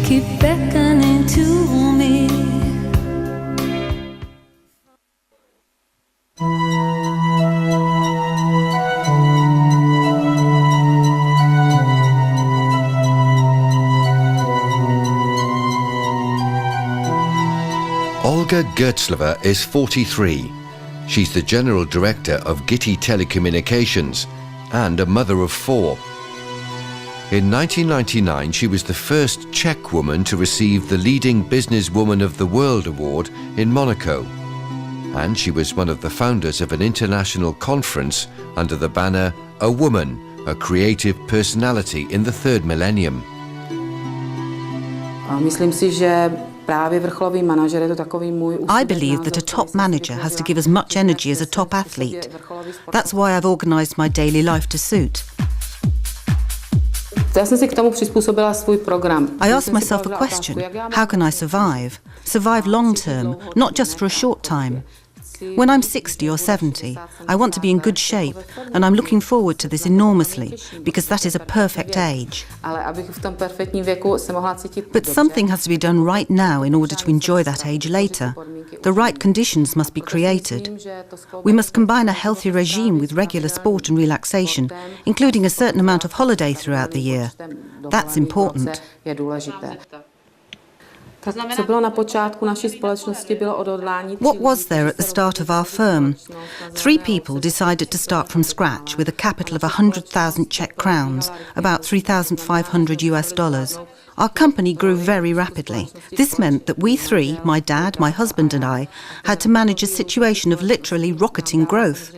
keep beckoning to me. Olga Girstlová is 43. She's the General Director of GiTY Telecommunications and a mother of 4. In 1999, she was the first Czech woman to receive the Leading Businesswoman of the World award in Monaco. And she was one of the founders of an international conference under the banner A Woman, a Creative Personality in the Third Millennium. Myslím si, že právě vrcholový manažer je to takový můj. I believe that a top manager has to give as much energy as a top athlete. That's why I've organised my daily life to suit. Já jsem si k tomu přizpůsobila svůj program. I asked myself a question: how can I survive? Survive long term, not just for a short time. When I'm 60 or 70, I want to be in good shape, and I'm looking forward to this enormously, because that is a perfect age. But something has to be done right now in order to enjoy that age later. The right conditions must be created. We must combine a healthy regime with regular sport and relaxation, including a certain amount of holiday throughout the year. That's important. What was there at the start of our firm? 3 people decided to start from scratch with a capital of 100,000 Czech crowns, about $3,500. Our company grew very rapidly. This meant that we 3, my dad, my husband and I, had to manage a situation of literally rocketing growth.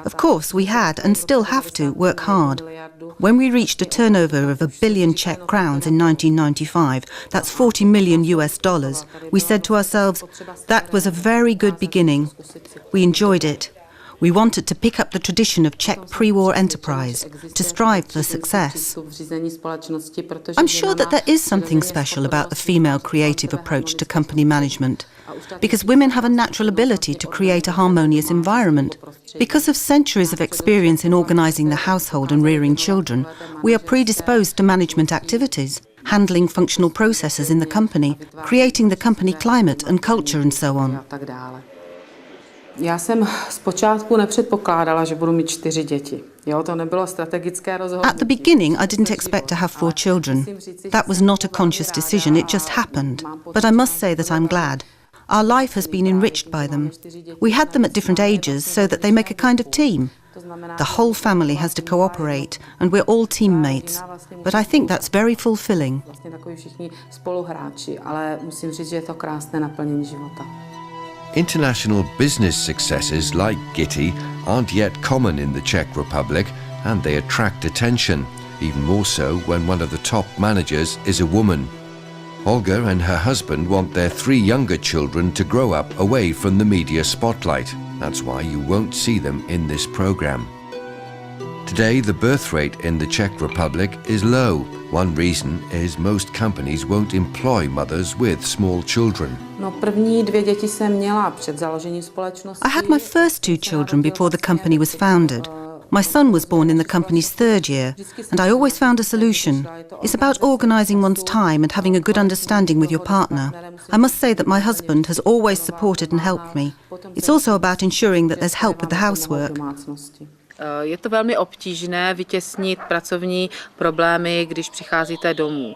Of course, we had and still have to work hard. When we reached a turnover of $1 billion Czech crowns in 1995, that's $40 million, we said to ourselves, that was a very good beginning. We enjoyed it. We wanted to pick up the tradition of Czech pre-war enterprise, to strive for success. I'm sure that there is something special about the female creative approach to company management, because women have a natural ability to create a harmonious environment. Because of centuries of experience in organising the household and rearing children, we are predisposed to management activities, handling functional processes in the company, creating the company climate and culture and so on. Já jsem zpočátku nepředpokládala, že budu mít 4 děti. To nebylo strategické rozhodnutí. At the beginning, I didn't expect to have 4 children. That was not a conscious decision, it just happened. But I must say that I'm glad. Our life has been enriched by them. We had them at different ages so that they make a kind of team. The whole family has to cooperate, and we're all teammates. But I think that's very fulfilling. International business successes like GiTY aren't yet common in the Czech Republic, and they attract attention, even more so when one of the top managers is a woman. Olga and her husband want their 3 younger children to grow up away from the media spotlight. That's why you won't see them in this program. Today, the birth rate in the Czech Republic is low. One reason is most companies won't employ mothers with small children. I had my first 2 children before the company was founded. My son was born in the company's 3rd year, and I always found a solution. It's about organising one's time and having a good understanding with your partner. I must say that my husband has always supported and helped me. It's also about ensuring that there's help with the housework. Je to velmi obtížné vytěsnit pracovní problémy, když přicházíte domů.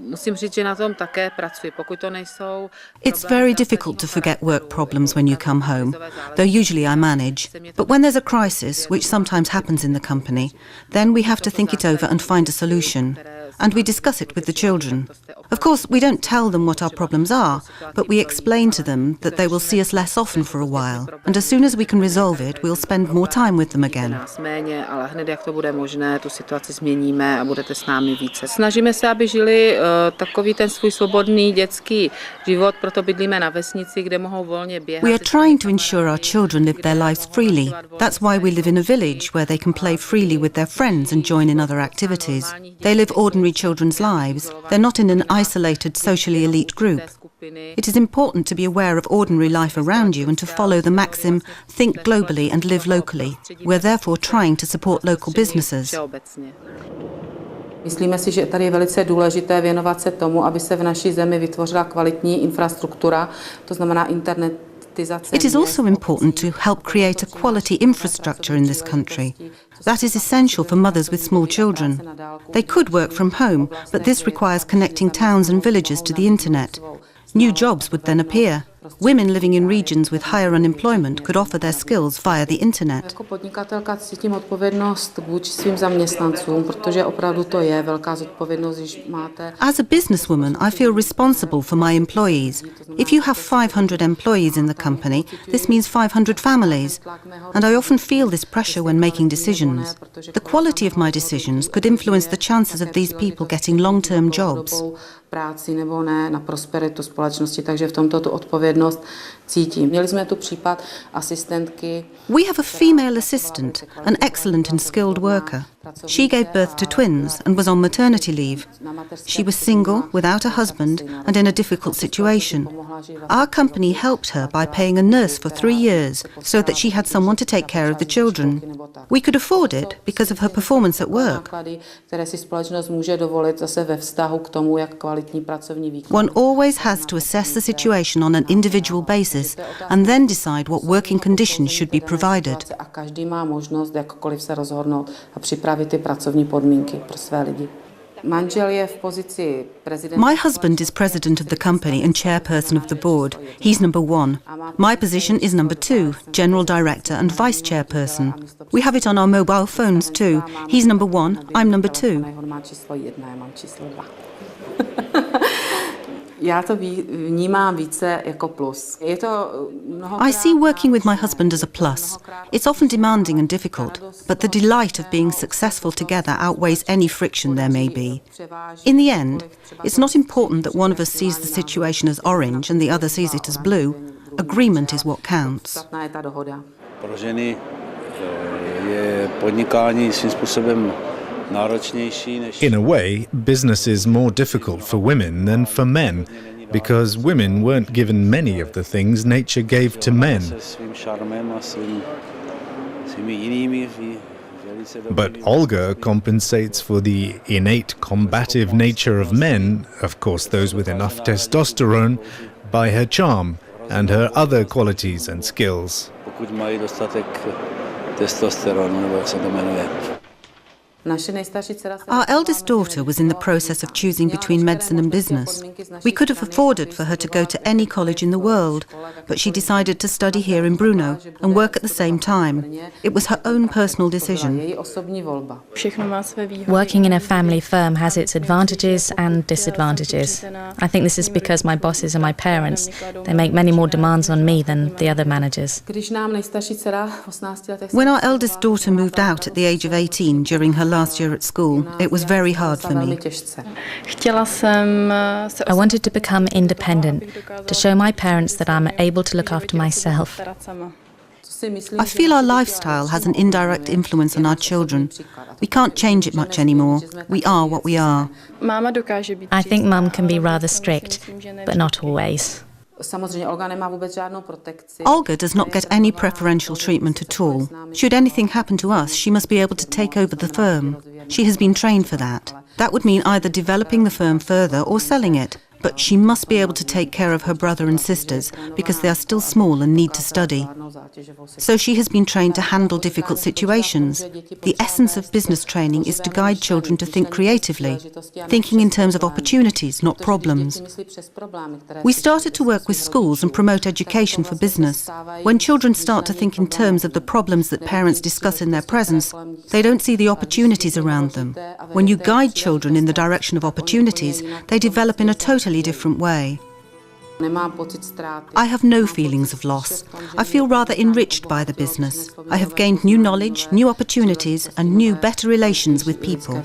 Musím říct, že na tom také pracuji. Pokud to nejsou... It's very difficult to forget work problems when you come home, though usually I manage. But when there's a crisis, which sometimes happens in the company, then we have to think it over and find a solution. And we discuss it with the children. Of course, we don't tell them what our problems are, but we explain to them that they will see us less often for a while, and as soon as we can resolve it, we'll spend more time with them again. Ale hned jak to bude možné, tu situaci změníme a budete s námi více. Snažíme se, aby žili takový ten svůj svobodný dětský život, proto bydlíme na vesnici, kde mohou volně běhat. We are trying to ensure our children live their lives freely. That's why we live in a village where they can play freely with their friends and join in other activities. They live ordinary children's lives. They're not in an isolated, socially elite group. It is important to be aware of ordinary life around you and to follow the maxim, think globally and live locally. We're therefore trying to support local businesses. Myslíme si, že tady je velice důležité věnovat se tomu, aby se v naší zemi vytvořila kvalitní infrastruktura, to znamená internet. It is also important to help create a quality infrastructure in this country. That is essential for mothers with small children. They could work from home, but this requires connecting towns and villages to the internet. New jobs would then appear. Women living in regions with higher unemployment could offer their skills via the internet. Jako podnikatelka cítím odpovědnost vůči svým zaměstnancům, protože opravdu to je velká zodpovědnost, když máte. As a businesswoman, I feel responsible for my employees. If you have 500 employees in the company, this means 500 families. And I often feel this pressure when making decisions. The quality of my decisions could influence the chances of these people getting long-term jobs. Práci nebo ne, na prosperitu společnosti, takže v tomto tu odpovědnost cítím. Měli jsme tu případ asistentky. We have a female assistant, an excellent and skilled worker. She gave birth to twins and was on maternity leave. She was single, without a husband, and in a difficult situation. Our company helped her by paying a nurse for 3 years so that she had someone to take care of the children. We could afford it because of her performance at work. One always has to assess the situation on an individual basis and then decide what working conditions should be provided. My husband is president of the company and chairperson of the board. He's number 1. My position is number 2, general director and vice chairperson. We have it on our mobile phones too. He's number 1, I'm number 2. I see working with my husband as a plus. It's often demanding and difficult, but the delight of being successful together outweighs any friction there may be. In the end, it's not important that one of us sees the situation as orange and the other sees it as blue. Agreement is what counts. Pro ženy je podnikání svým způsobem. In a way, business is more difficult for women than for men, because women weren't given many of the things nature gave to men. But Olga compensates for the innate combative nature of men, of course those with enough testosterone, by her charm and her other qualities and skills. Our eldest daughter was in the process of choosing between medicine and business. We could have afforded for her to go to any college in the world, but she decided to study here in Brno and work at the same time. It was her own personal decision. Working in a family firm has its advantages and disadvantages. I think this is because my bosses are my parents. They make many more demands on me than the other managers. When our eldest daughter moved out at the age of 18 during her last year at school, it was very hard for me. I wanted to become independent, to show my parents that I'm able to look after myself. I feel our lifestyle has an indirect influence on our children. We can't change it much anymore. We are what we are. I think Mum can be rather strict, but not always. Olga does not get any preferential treatment at all. Should anything happen to us, she must be able to take over the firm. She has been trained for that. That would mean either developing the firm further or selling it. But she must be able to take care of her brother and sisters because they are still small and need to study. So she has been trained to handle difficult situations. The essence of business training is to guide children to think creatively, thinking in terms of opportunities, not problems. We started to work with schools and promote education for business. When children start to think in terms of the problems that parents discuss in their presence, they don't see the opportunities around them. When you guide children in the direction of opportunities, they develop in a totally different way. I have no feelings of loss. I feel rather enriched by the business. I have gained new knowledge, new opportunities, and new, better relations with people.